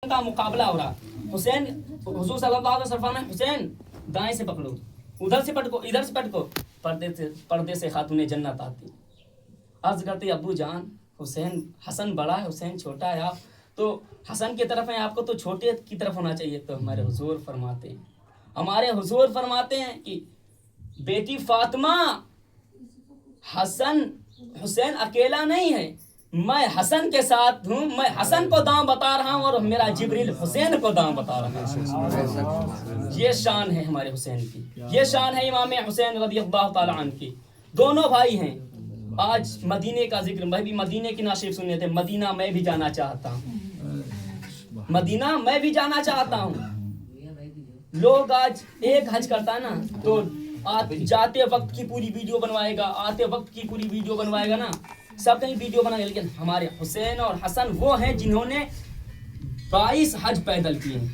का मुकाबला हो रहा। हुसैन हुजूर सल्लल्लाहु अलैहि वसल्लम फरमाए हुसैन दाएं से पकड़ो, उधर से पटको, इधर से पटको, पर्दे से खातूने जन्नत आती। अर्ज करते अब्बू जान हुसैन हसन बड़ा है, हुसैन छोटा है, आप तो हसन की तरफ हैं, आपको तो छोटे की तरफ होना चाहिए। तो हमारे हुजूर फरमाते हैं कि बेटी फातिमा हसन हुसैन अकेला नहीं है, मैं हसन के साथ हूँ, मैं हसन को दाम बता रहा हूँ और मेरा जिब्रील हुसैन को दाम बता रहा है। ये शान है हमारे हुसैन की, ये शान है इमाम हुसैन रज़ियल्लाहु ताला अन्हु की। दोनों भाई हैं। आज मदीने का जिक्र, मैं भी मदीने की नाशिर सुने थे। मदीना मैं भी जाना चाहता हूँ, मदीना मैं भी जाना चाहता हूँ। लोग आज एक हज करता है ना, तो जाते वक्त की पूरी वीडियो बनवाएगा, आते वक्त की पूरी वीडियो बनवाएगा ना, सब कहीं वीडियो बनाएगा। लेकिन हमारे हुसैन और हसन वो हैं जिन्होंने 22 हज पैदल किए हैं,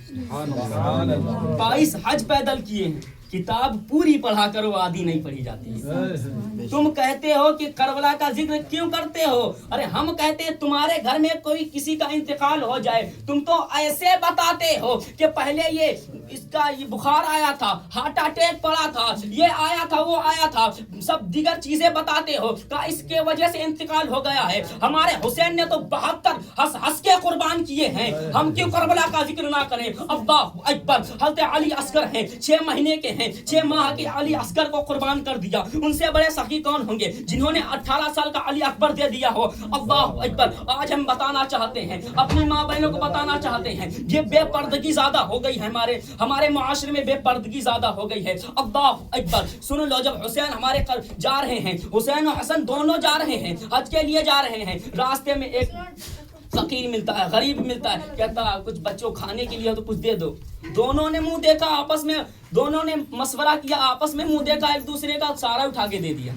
22 हज पैदल किए हैं। किताब पूरी पढ़ा करो, आधी नहीं पढ़ी जाती है। तुम कहते हो कि करबला का जिक्र क्यों करते हो? अरे हम कहते हैं तुम्हारे घर में कोई किसी का इंतकाल हो जाए, तुम तो ऐसे बताते हो कि पहले ये बुखार आया था, हार्ट अटैक पड़ा था, ये आया था, वो आया था, सब दीगर चीजें बताते हो का इसके वजह से इंतकाल हो गया है। हमारे हुसैन ने तो 72 हंस हंस के कुर्बान किए हैं, हम क्यों करबला का जिक्र ना करें? अल्लाहु अकबर। हज़रत अली असगर हैं, 6 महीने के हैं, 6 माह के अली असगर को कुर्बान कर दिया। उनसे बड़े सखी कौन होंगे जिन्होंने 18 साल का अली अकबर दे दिया हो? अल्लाहु अकबर। आज हम बताना चाहते हैं, अपनी माँ बहनों को बताना चाहते हैं, ये बेपर्दगी ज्यादा हो गई है, हमारे मुआशरे में बेपर्दगी ज्यादा हो गई है। अल्लाहु अकबर। सुन लो, जब हुसैन हमारे जा रहे हैं, हुसैन और हसन दोनों जा रहे हैं, हज के लिए जा रहे हैं, रास्ते में एक फकीर मिलता है, गरीब मिलता है, कहता कुछ बच्चों खाने के लिए हो तो कुछ दे दो। दोनों ने मुंह देखा आपस में, दोनों ने मशवरा किया आपस में, मुंह देखा एक दूसरे का, सारा उठा के दे दिया,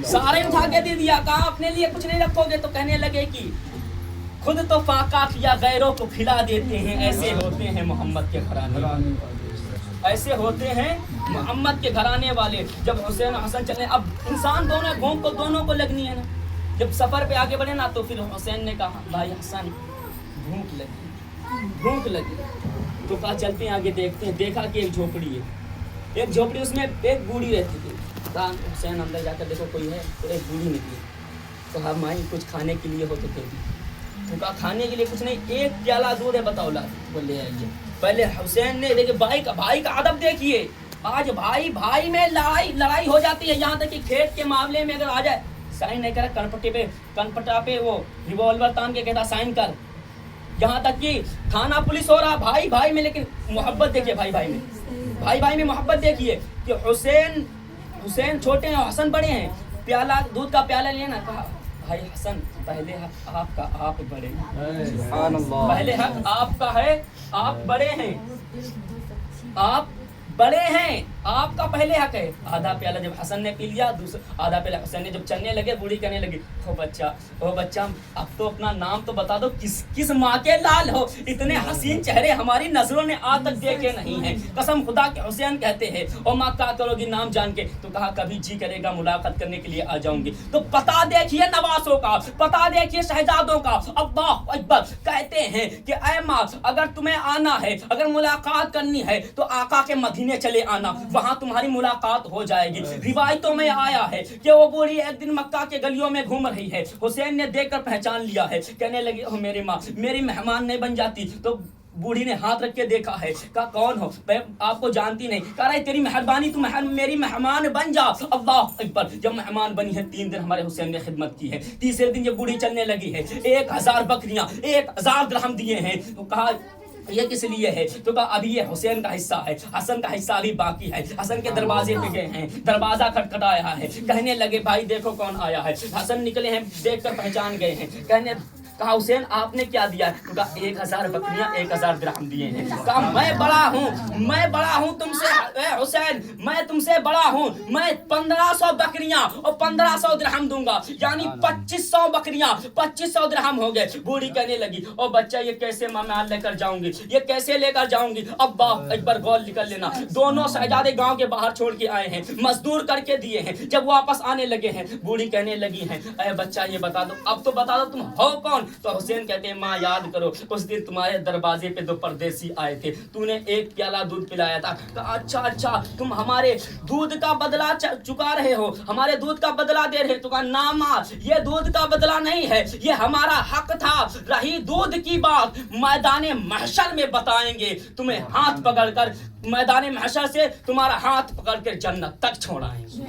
सारे उठा के दे दिया। कहा अपने लिए कुछ नहीं रखोगे? तो कहने लगे कि खुद तो फाका किया गैरों को खिला देते हैं, ऐसे होते हैं मोहम्मद के घराने, ऐसे होते हैं मोहम्मद के घराने वाले। जब हुसैन हसन चले, अब इंसान दोनों भूख को दोनों को लगनी है ना। जब सफर पे आगे बढ़े ना, तो फिर हुसैन ने कहा भाई हसन भूख लगी, तो कहा चलते हैं आगे देखते हैं। देखा कि एक झोपड़ी है, एक झोपड़ी, उसमें एक बूढ़ी रहती थी। कहा हुसैन अंदर जाकर देखो कोई है, तो एक बूढ़ी निकली। तो हाँ माई कुछ खाने के लिए हो तो दे दी। तो कहा खाने के लिए कुछ नहीं, एक प्याला दूध है, बताओ ला। बोले आइए। पहले हुसैन ने देखिए भाई का अदब देखिए। आज भाई में लड़ाई हो जाती है, यहाँ तक कि खेत के मामले में अगर आ जाए, साइन नहीं करे, कनपटा पे वो रिवॉल्वर तान के कहता साइन कर। यहाँ तक कि थाना पुलिस हो रहा भाई में, लेकिन मोहब्बत देखिए भाई में मोहब्बत देखिए कि हुसैन छोटे हैं, हसन बड़े हैं। प्याला दूध का प्याला लिया ना, कहा भाई हसन पहले हक आपका, आप बड़े, पहले हक आपका है, आप बड़े हैं, आपका पहले हक है। आधा प्याला जब हसन ने पी लिया, दूसरा आधा प्याला हुसैन ने जब चलने लगे, बूढ़ी कहने लगी ओ बच्चा अब तो अपना नाम तो बता दो, किस माँ के लाल हो? इतने हसीन चेहरे हमारी नजरों ने आज तक देखे नहीं हैं। कसम खुदा के हुसैन कहते हैं ओ माँ क्या करोगी नाम जान के? तो कहा कभी जी करेगा मुलाकात करने के लिए आ जाऊंगी। तो पता देखिए नवासों का, पता देखिए शहजादों का। अल्लाहु अकबर। कहते हैं कि ऐ माँ अगर तुम्हें आना है, अगर मुलाकात करनी है तो आका के मदीने चले आना, वहां तुम्हारी मुलाकात हो जाएगी। रिवायतों में आया है कि वो बूढ़ी एक दिन मक्का के गलियों में घूम रही है, हुसैन ने देखकर पहचान लिया है। कहने लगी ओ मेरी माँ, मेरी मेहमान नहीं बन जाती? तो बूढ़ी ने हाथ रख के देखा है, कहा कौन हो? मैं आपको जानती नहीं। कह रही तेरी मेहरबानी, तू मेरी मेहमान बन जा। अल्लाह अकबर। जब मेहमान बनी है, 3 दिन हमारे हुसैन ने खिदमत की है। तीसरे दिन जब बूढ़ी चलने लगी है, 1000 बकरियां 1000 दिरहम दिए हैं। तो कहा ये किस लिए है? तो कहा अभी ये हुसैन का हिस्सा है, हसन का हिस्सा अभी बाकी है। हसन के दरवाजे पे गए हैं, दरवाजा खटखटाया है। कहने लगे भाई देखो कौन आया है। हसन निकले हैं, देखकर पहचान गए हैं। कहा हुसैन आपने क्या दिया? तो कहा 1000 बकरियां 1000 दिरहम दिए हैं। कहा मैं बड़ा हूँ तुमसे हुसैन, मैं तुमसे बड़ा हूँ, मैं 1500 बकरियां और 1500 दिरहम दूंगा, यानी 2500 बकरियां 2500 दिरहम हो गए। बूढ़ी कहने लगी ओ बच्चा ये कैसे मैं लेकर जाऊंगी, ये कैसे लेकर जाऊंगी? अल्लाह अकबर। गौर निकल लेना, दोनों शहजादे गांव के बाहर छोड़ के आए हैं, मजदूर करके दिए हैं। जब वापस आने लगे हैं, बूढ़ी कहने लगी है ऐ बच्चा ये बता दो, अब तो बता दो तुम हो कौन? تو حسین کہتے ہیں ماں یاد کرو اس دن تمہارے دروازے پہ 2 پردیسی آئے تھے، تو نے 1 پیالہ دودھ پلایا تھا، کہا اچھا تم ہمارے دودھ کا بدلہ چکا رہے ہو، ہمارے دودھ کا بدلہ دے رہے، تو کہا نا ماں یہ دودھ کا بدلہ نہیں ہے، یہ ہمارا حق تھا، رہی دودھ کی بات میدان محشر میں بتائیں گے، تمہیں ہاتھ پکڑ کر میدان محشر سے تمہارا ہاتھ پکڑ کر جنت تک چھوڑائیں گے۔